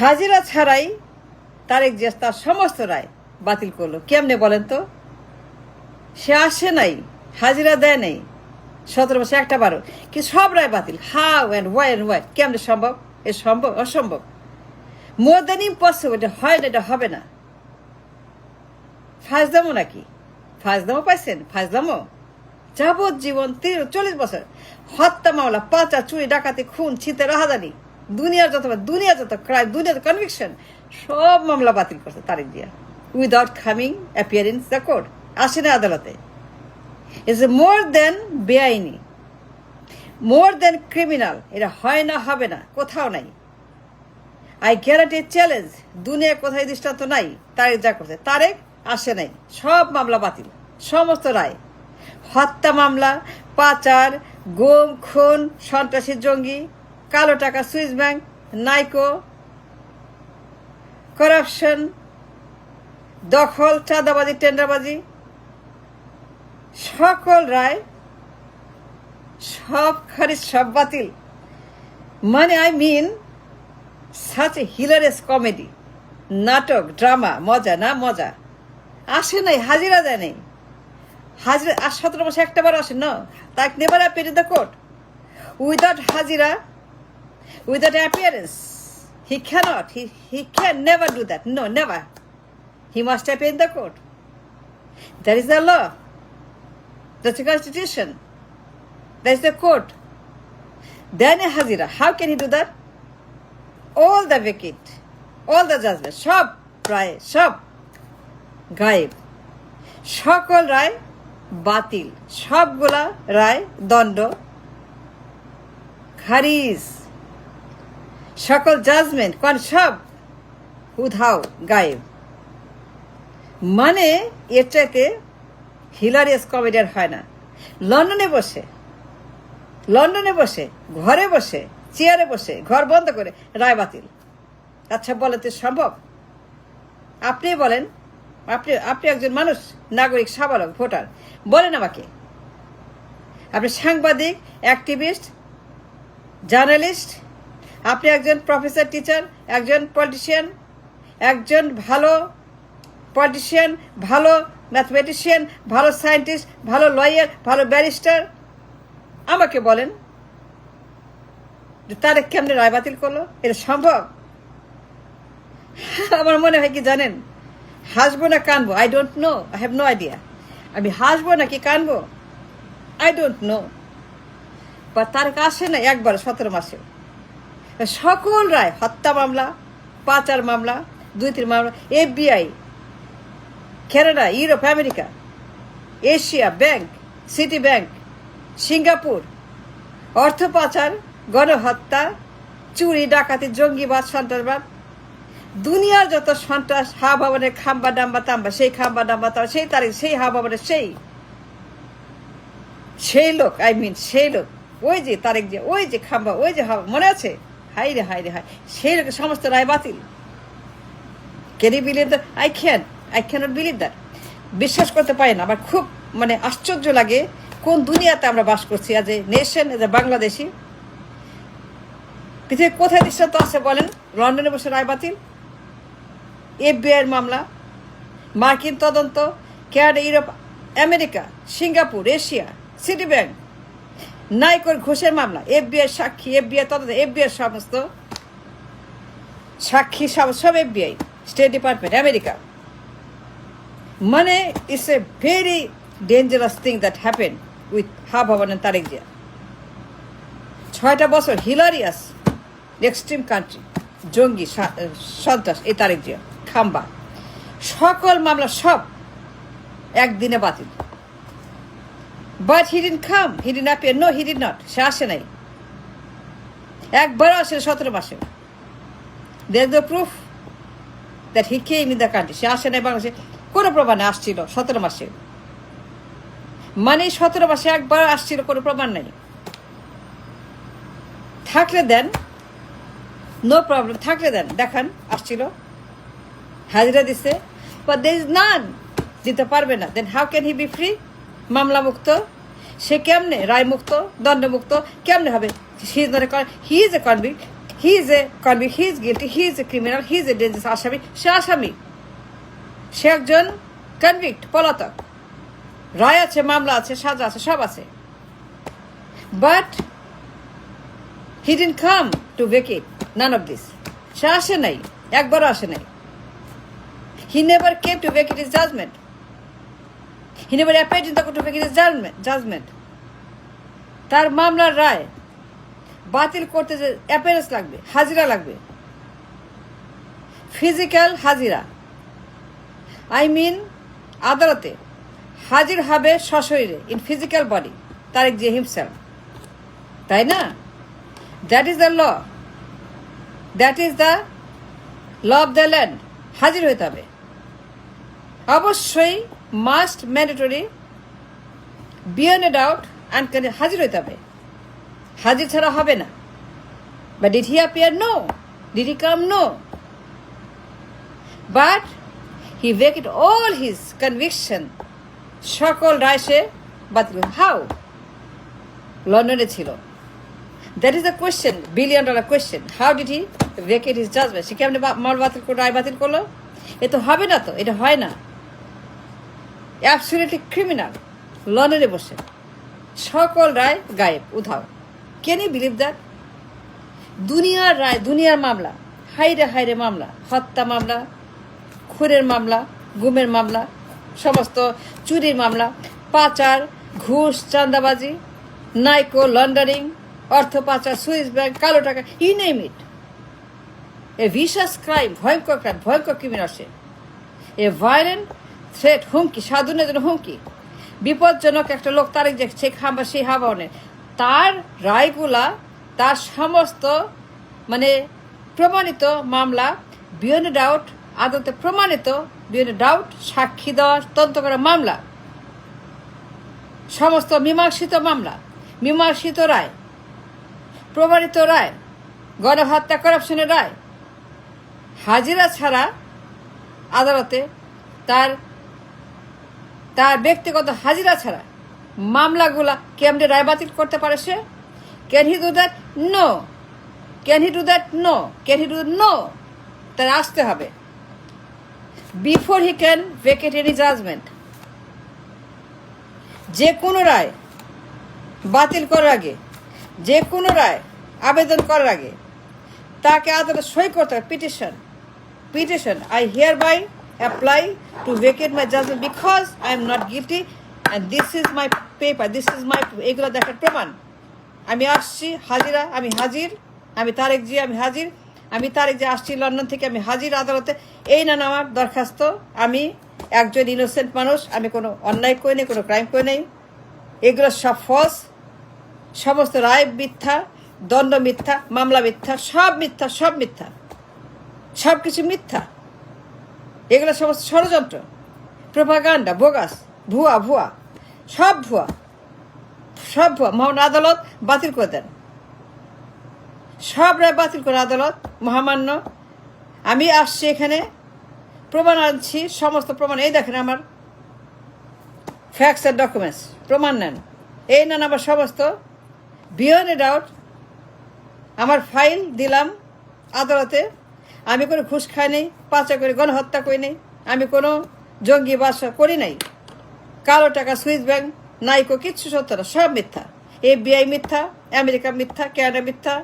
হাজিরা ছাড়াই তারেক জিয়া তার সমস্ত রায় বাতিল করলো। কেমনে বলেন তো? সে আসে নাই, হাজিরা দেয় নাই 17 বছর একটা বারো, কি সব রায় বাতিল। হাউ অ্যান্ড ওয়াই কেমনে সম্ভব? এ সম্ভব? অসম্ভব, মোর দেন ইম্পসিবল। এটা হয় না, এটা হবে না। ফাজদামো নাকি? ফাজদামো পাইছেন? ফাজদামো যাবজ্জীবন 40 বছর হত্যা মামলা, পাচার, চুরি, ডাকাতি, খুন, ছিনতাই, রাহাজানি, দুনিয়ার যত ক্রাইম, দুনিয়ার কনভিকশন, সব মামলা বাতিল করছে Tarique Zia without coming appearing the court. আসে না আদালতে। ইটস মোর দেন বেআইনি, মোর দেন ক্রিমিনাল। এটা হয় না, হবে না, কোথাও নাই। আই গ্যারান্টি চ্যালেঞ্জ, দুনিয়া কোথায় দৃষ্টান্ত নাই তারেক যা করছে। তারেক আসে নাই, সব মামলা বাতিল, সমস্ত রায়। হত্যা মামলা, পাচার, গুম, খুন, সন্ত্রাসী, জঙ্গি, কালো টাকা, সুইস ব্যাংক, নাইকো, করাপশন, দখল, চাঁদাবাজি, টেন্ডারবাজি, সকল রায়, সব খারিজ, সব বাতিল। মানে I mean such a hilarious comedy, নাটক, ড্রামা, মজা না মজা। আসে নাই, হাজিরা দেয় নেই। হাজিরা আর 17 বছর একটা বার আসে না। তাই never appear in the court without হাজিরা, without appearance. He cannot, he can never do that. No, never. He must appear in the court. That is the law. That's the constitution. That is the court. Then a hazira. How can he do that? All the vacate, all the judgment, সব রায়, সব গায়েব। সকল রায় বাতিল, সবগুলা রায় দণ্ড খারিজ, সকল judgement কোন সব উধাও, গায়েব। মানে এর চাইতে হিলারিয়াস কমেডিয়ার হয় না। লন্ডনে বসে, ঘরে বসে, চেয়ারে বসে, ঘর বন্ধ করে রায় বাতিল। আচ্ছা বলেন তো সম্ভব? আপনি বলেন, আপনি একজন মানুষ, নাগরিক, সাবালক, ভোটার, বলেন আমাকে। আপনি সাংবাদিক, অ্যাক্টিভিস্ট, জার্নালিস্ট, আপনি একজন প্রফেসর, টিচার, একজন পলিটিশিয়ান, একজন ভালো পলিটিশিয়ান, ভালো ম্যাথমেটিশিয়ান, ভালো সায়েন্টিস্ট, ভালো লয়ার, ভালো ব্যারিস্টার, আমাকে বলেন যে তারেক কেমনে রায় বাতিল করলো? এটা সম্ভব? আমার মনে হয় কি জানেন, হাসবো না কানবো, I don't know, I have no idea. আমি হাসবো নাকি কানবো, আই ডোন্ট নো। বা তারেক আসে না একবার 17 মাসে। সকল রায়, হত্যা মামলা, পাচার মামলা, 2-3 মামলা, FBI, Canada, Europe, America, Asia bank, city bank, Singapore, অর্থ পাচার, গণহত্যা, চুরি, ডাকাতি, জঙ্গিবাদ, সন্ত্রাসবাদ, দুনিয়ার যত সন্ত্রাস, হা ভবনের খাম্বা ডাম্বা তাম্বা, সেই খাম্বা ডাম্বা তাম্বা, সেই তারিখ, সেই হা ভবনের সেই লোক, আই মিন সেই লোক, ওই যে তারেক যে, ওই যে খাম্বা, ওই যে হাওয়া, মনে আছে? হাই রে সেই লোকের সমস্ত রায় বাতিল। Can you believe that? I can't believe that. বিশ্বাস করতে পারি না। আমার খুব মানে আশ্চর্য লাগে, কোন দুনিয়াতে আমরা বাস করছি আজ a nation, as a Bangladeshi. পৃথিবীর কোথায় দৃষ্টান্ত আছে বলেন? লন্ডনে বসে রায় বাতিল, FBI মামলা, মার্কিন তদন্ত, Canada, Europe, America, Singapore, Asia, Citibank, নাইকোর ঘুষের মামলা, FBI সাক্ষী, FBI তদন্ত, FBI সমস্ত সাক্ষী, সব FBI, স্টেট ডিপার্টমেন্ট, আমেরিকা। মানে it's a very dangerous thing that happen with হা ভবন এন্ড তারেক জিয়া। 6টা বছর হিলারিয়াস এক্সট্রিম কান্ট্রি, জঙ্গি, সন্ত্রাস, এই তারেক জিয়া খাম্বা, সকল মামলা সব একদিনে বাতিল। But he didn't come, he didn't appear. No, he did not. সে আসে নাই, একবারও আসে 17 মাসে। There the proof that he came in the country. সে আসে নাই বাংলাদেশে, কোনো প্রমাণে আসছিল 17 মাসে। মানে 17 মাসে একবার আসছিল, কোনো প্রমাণ নাই। থাকলে দেন, নো প্রবলেম, থাকলে দেন, দেখান আসছিল, হাজিরা দিছে। বাট দেয়ার ইজ নান, দিতে পারবে না। Then how can he be free? মামলা মুক্ত সে কেমনে, রায় মুক্ত, দণ্ডমুক্ত কেমনে হবে? He is a convict, he is a convict, he is guilty, he is a criminal, he is a dangerous আসামি। সে আসামি, সে একজন কনভিক্ট, পলাতক। রায় আছে, মামলা আছে, সাজা আছে, সব আছে। But he didn't come to vacate none of this. সে আসে নাই, একবারও আসে নাই। He never came to vacate his judgement. He never appeared in the court to vacate his judgement. তার মামলার রায় বাতিল করতে যে অ্যাপিয়ারেন্স লাগবে, হাজিরা লাগবে, ফিজিক্যাল হাজিরা, আই মিন আদালতে হাজির হবে সশরীরে, in physical body, Tarique Zia himself, তাই না? That is the law, that is the law of the land. হাজির হইতে হবে অবশ্যই, must, mandatory, beyond a doubt and হাজির হইতে হবে। হাজির ছাড়া হবে না। But did he appear? No. Did he come? No. But he vacate all his conviction. সকল রায় সে বাতিল। হাউ? লন্ডনে ছিল। That is the question, $1 billion question. How did he vacate his judgement? সে কেমন মামলা বাতিল করলো, রায় বাতিল করলো? এ তো হবে না, তো এটা হয় না। অ্যাবসলিউটলি ক্রিমিনাল, লন্ডনে বসে সকল রায় গায়েব, উধাও। Can you believe that? দুনিয়ার রায়, দুনিয়ার মামলা, হাইরে হাইরে মামলা, হত্যা মামলা, খুনের মামলা, গুমের মামলা, সমস্ত চুরির মামলা, পাচার, ঘুষ, চাঁদাবাজি, নাইকো, লন্ডারিং, অর্থ পাচার, সুইস ব্যাংক, কালো টাকা, you name it. A vicious crime, ভয়ঙ্কর ক্রাইম, ভয়ঙ্কর ক্রিমিনাল সে। এ ভায়োলেন্ট থ্রেট, হুমকি, সাধুনের জন্য হুমকি, বিপজ্জনক একটা লোক। তারেক যে শেখ হাবা, সেই হাবানের তার রায়গুলা, তার সমস্ত মানে প্রমাণিত মামলা, বিয়ন্ড ডাউট, আদালতে প্রমাণিত, বিয়ন্ড ডাউট, সাক্ষী দেওয়া, তদন্ত করা মামলা, সমস্ত মীমাংসিত মামলা, মীমাংসিত রায়, প্রমাণিত রায়, গণহত্যা, করাপশনের রায়। হাজিরা ছাড়া আদালতে তার তার ব্যক্তিগত হাজিরা ছাড়া মামলাগুলা কেমনে রায় বাতিল করতে পারে সে? Can he do that? No. Can he do that? No. Can he do? No. তার আসতে হবে before he can vacate any judgement. যে কোনো রায় বাতিল করার আগে, যে কোনো রায় আবেদন করার আগে তাকে আদালতে সই করতে হবে। Petition, I hereby apply to vacate my judgment because I am not guilty and this is my paper, this is my, এগুলো দেখার প্রমাণ। আমি আসছি, হাজিরা, আমি হাজির, আমি তারেক জি, আমি হাজির, আমি তারেক জি আসছি লন্ডন থেকে, আমি হাজির আদালতে। এই না আমার দরখাস্ত, আমি একজন ইনোসেন্ট মানুষ, আমি কোনো অন্যায় করে নেই, কোনো ক্রাইম করে নেই। এগুলো সব ফলস, সমস্ত রায় মিথ্যা, দণ্ড মিথ্যা, মামলা মিথ্যা, সব মিথ্যা, সব মিথ্যা, সব কিছু মিথ্যা। এগুলো সমস্ত ষড়যন্ত্র, প্রোপাগান্ডা, বোগাস, ভুয়া, সব ভুয়া, সব ভুয়া। মহান আদালত বাতিল করে দেন, সব রায় বাতিল করে আদালত মহামান্য। আমি আসছি এখানে, প্রমাণ আনছি, সমস্ত প্রমাণ। এই দেখেন আমার ফ্যাক্টস অ্যান্ড ডকুমেন্টস, প্রমাণ নেন। এই নেন আমার সমস্ত বিয়ন্ড এ ডাউট, আমার ফাইল দিলাম আদালতে। আমি কোনো ঘুষ খাই নেই, পাচার করি, গণহত্যা করি নেই, আমি কোনো জঙ্গি বাসা করি নাই, কালো টাকা, সুইস ব্যাংক, নাইকো, কিচ্ছু সত্য না, সব মিথ্যা। FBI মিথ্যা, আমেরিকা মিথ্যা, কানাডা মিথ্যা,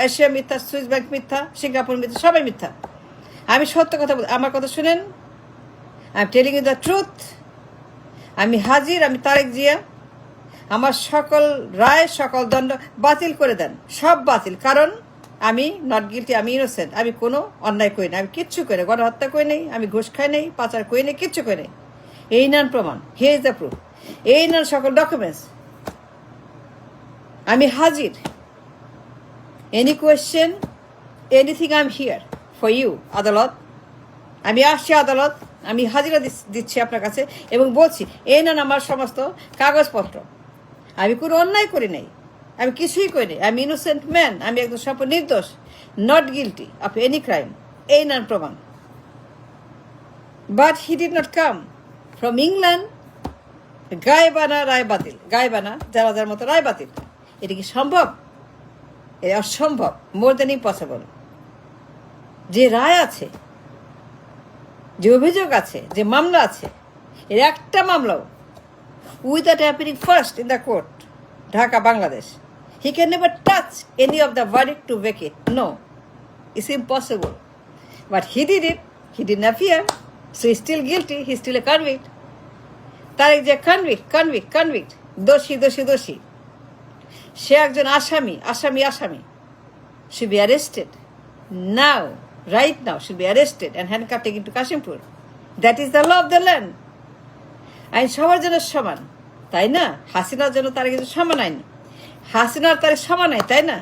এশিয়া মিথ্যা, সুইস ব্যাংক মিথ্যা, সিঙ্গাপুর মিথ্যা, সবাই মিথ্যা। আমি সত্য কথা বলি, আমার কথা শুনেন। I am telling you the truth. আমি হাজির, আমি তারেক জিয়া। আমার সকল রায়, সকল দণ্ড বাতিল করে দেন, সব বাতিল। কারণ আমি নট গিল্টি, আমি ইনোসেন্ট, আমি কোনো অন্যায় করি না, আমি কিচ্ছু করি না, গণহত্যা করি নেই, আমি ঘুষ খাই নেই, পাচার করি নেই, কিচ্ছু করি নেই। এই নেন প্রমাণ, হিয়ার ইজ দ্য প্রুফ। এই নেন সকল ডকুমেন্টস। আমি হাজির। Any question, anything, I am here for you আদালত। আমি আসছি আদালত, আমি হাজিরা দিচ্ছি আপনার কাছে এবং বলছি এই নেন আমার সমস্ত কাগজপত্র। আমি কোনো অন্যায় করি নাই, আমি কিছুই করি নাই, আমি ইনোসেন্ট ম্যান, আমি একদম সম্পূর্ণ নির্দোষ, not guilty of any crime. এই নেন প্রমাণ। But he did not come from England. গায়ে বানা রায় বাতিল, গায়ে বানা যারা যার মতো রায় বাতিল। এটা কি সম্ভব? এ অসম্ভব, মোর দেন ইম্পসিবল। যে রায় আছে, যে অভিযোগ আছে, যে মামলা আছে, এর একটা মামলাও without appearing first in the court, Dhaka, Bangladesh, he can never touch any of the verdict to vacate. No, it's impossible. But he did it. He didn't appear. So he's still guilty. He's still a convict. Tarek যে convict, দোষী, সে একজন আসামি, should be arrested now, right now, should be arrested and handcuffed taken to Kashimpur. That is the law of the land. আইন সবার জন্য সমান, তাই না? হাসিনার জন্য তার কিছু সমান আইন, হাসিনার তারেক সমান আইন, তাই না?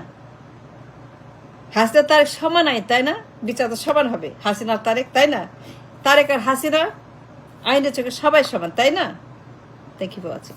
হাসিনার তারেক সমান আইন, তাই না? বিচার তো সমান হবে, হাসিনার তারেক, তাই না? তারেক আর হাসিনা আইনের চোখে সবাই সমান, তাই না? Thank you for watching.